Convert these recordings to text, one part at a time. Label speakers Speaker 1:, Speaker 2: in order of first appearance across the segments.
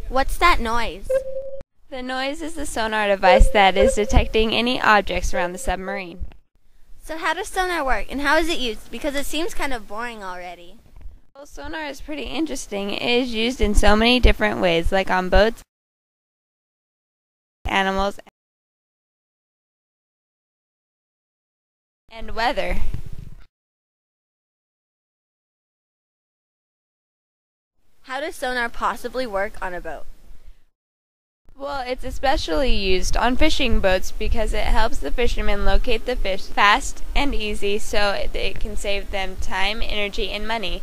Speaker 1: What's that noise?
Speaker 2: The noise is the sonar device that is detecting any objects around the submarine.
Speaker 1: So how does sonar work, and how is it used? Because it seems kind of boring already.
Speaker 2: Well, sonar is pretty interesting. It is used in so many different ways, like on boats, animals, and weather.
Speaker 1: How does sonar possibly work on a boat?
Speaker 2: Well, it's especially used on fishing boats because it helps the fishermen locate the fish fast and easy so it can save them time, energy, and money.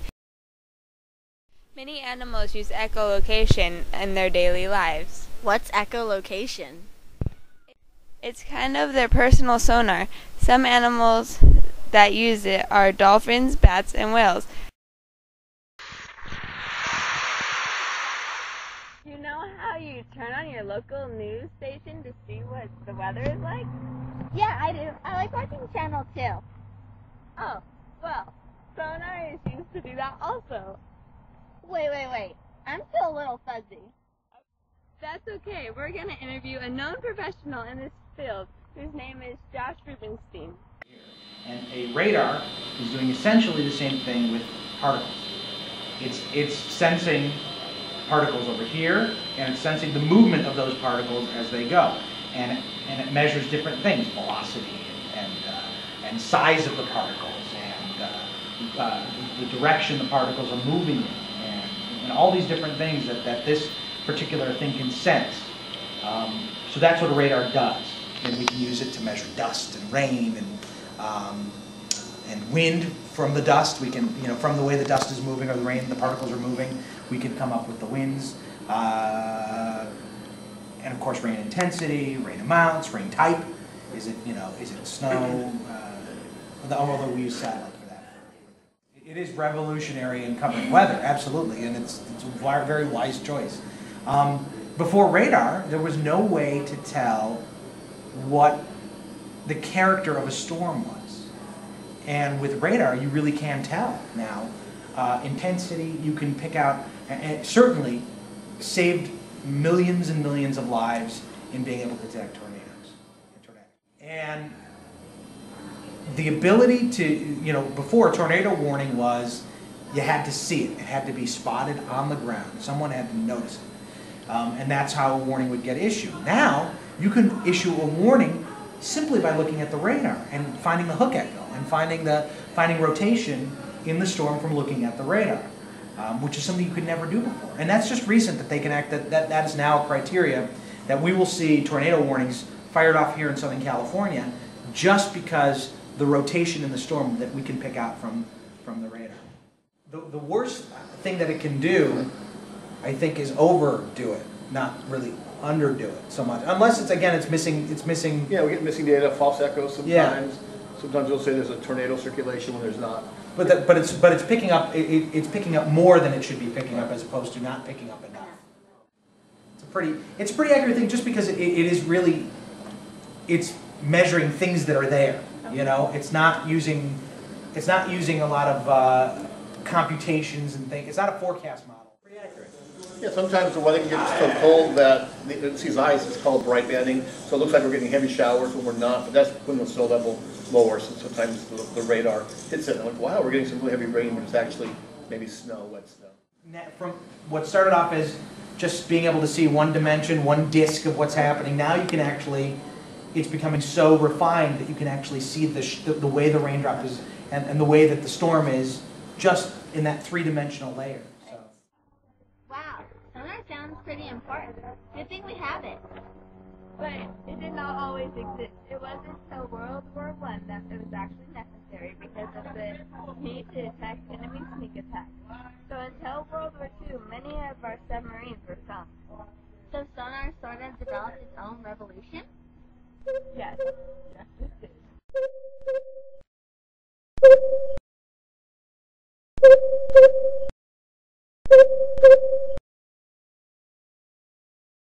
Speaker 2: Many animals use echolocation in their daily lives.
Speaker 1: What's echolocation?
Speaker 2: It's kind of their personal sonar. Some animals that use it are dolphins, bats, and whales. Do you know how you turn on your local news station to see what the weather is like?
Speaker 1: Yeah, I do. I like watching Channel 2.
Speaker 2: Oh, well, sonar is used to do that also.
Speaker 1: Wait. I'm still a little fuzzy.
Speaker 2: That's okay. We're going to interview a known professional in this field whose name is Josh Rubenstein.
Speaker 3: And a radar is doing essentially the same thing with particles. It's sensing particles over here, and it's sensing the movement of those particles as they go. And it measures different things, velocity and size of the particles, and the direction the particles are moving in, and all these different things that this particular thing can sense. So that's what a radar does. And we can use it to measure dust and rain and wind from the dust. We can, from the way the dust is moving or the rain, the particles are moving, we can come up with the winds. And of course, rain intensity, rain amounts, rain type. Is it snow? Although we use satellite for that. It is revolutionary in covering weather, absolutely, and it's a very wise choice. Before radar, there was no way to tell what the character of a storm was. And with radar, you really can tell now. Intensity, you can pick out, and it certainly saved millions and millions of lives in being able to detect tornadoes. And the ability to, before, a tornado warning was you had to see it. It had to be spotted on the ground. Someone had to notice it. And that's how a warning would get issued. Now, you can issue a warning simply by looking at the radar and finding the hook echo and finding rotation in the storm from looking at the radar, which is something you could never do before. And that's just recent that they can act. That is now a criteria that we will see tornado warnings fired off here in Southern California just because the rotation in the storm that we can pick out from the radar. The worst thing that it can do, I think, is overdo it, not really underdo it so much. Unless it's missing.
Speaker 4: Yeah, we get missing data, false echoes sometimes.
Speaker 3: Yeah.
Speaker 4: Sometimes we'll say there's a tornado circulation when there's not.
Speaker 3: But it's picking up picking up more than it should be picking up as opposed to not picking up enough. It's a pretty accurate thing just because it is really measuring things that are there. It's not using a lot of computations and things. It's not a forecast model. Pretty accurate.
Speaker 4: Yeah, sometimes the weather can get so cold that it sees ice. It's called bright banding. So it looks like we're getting heavy showers when we're not. But that's when the snow level lowers. So sometimes the radar hits it and like, wow, we're getting some really heavy rain, but it's actually maybe snow, wet snow.
Speaker 3: From what started off as just being able to see one dimension, one disk of what's happening, now you can actually, it's becoming so refined that you can actually see the way the raindrop is and the way that the storm is just in that three-dimensional layer. So.
Speaker 1: Wow, sonar sounds pretty important. Good thing we have it.
Speaker 2: But it did not always exist. It wasn't until World War I that it was actually necessary because of the need to detect enemy sneak attacks. So until World War II, many of our submarines were sunk.
Speaker 1: So sonar sort of developed its own revolution?
Speaker 2: Yes, it did.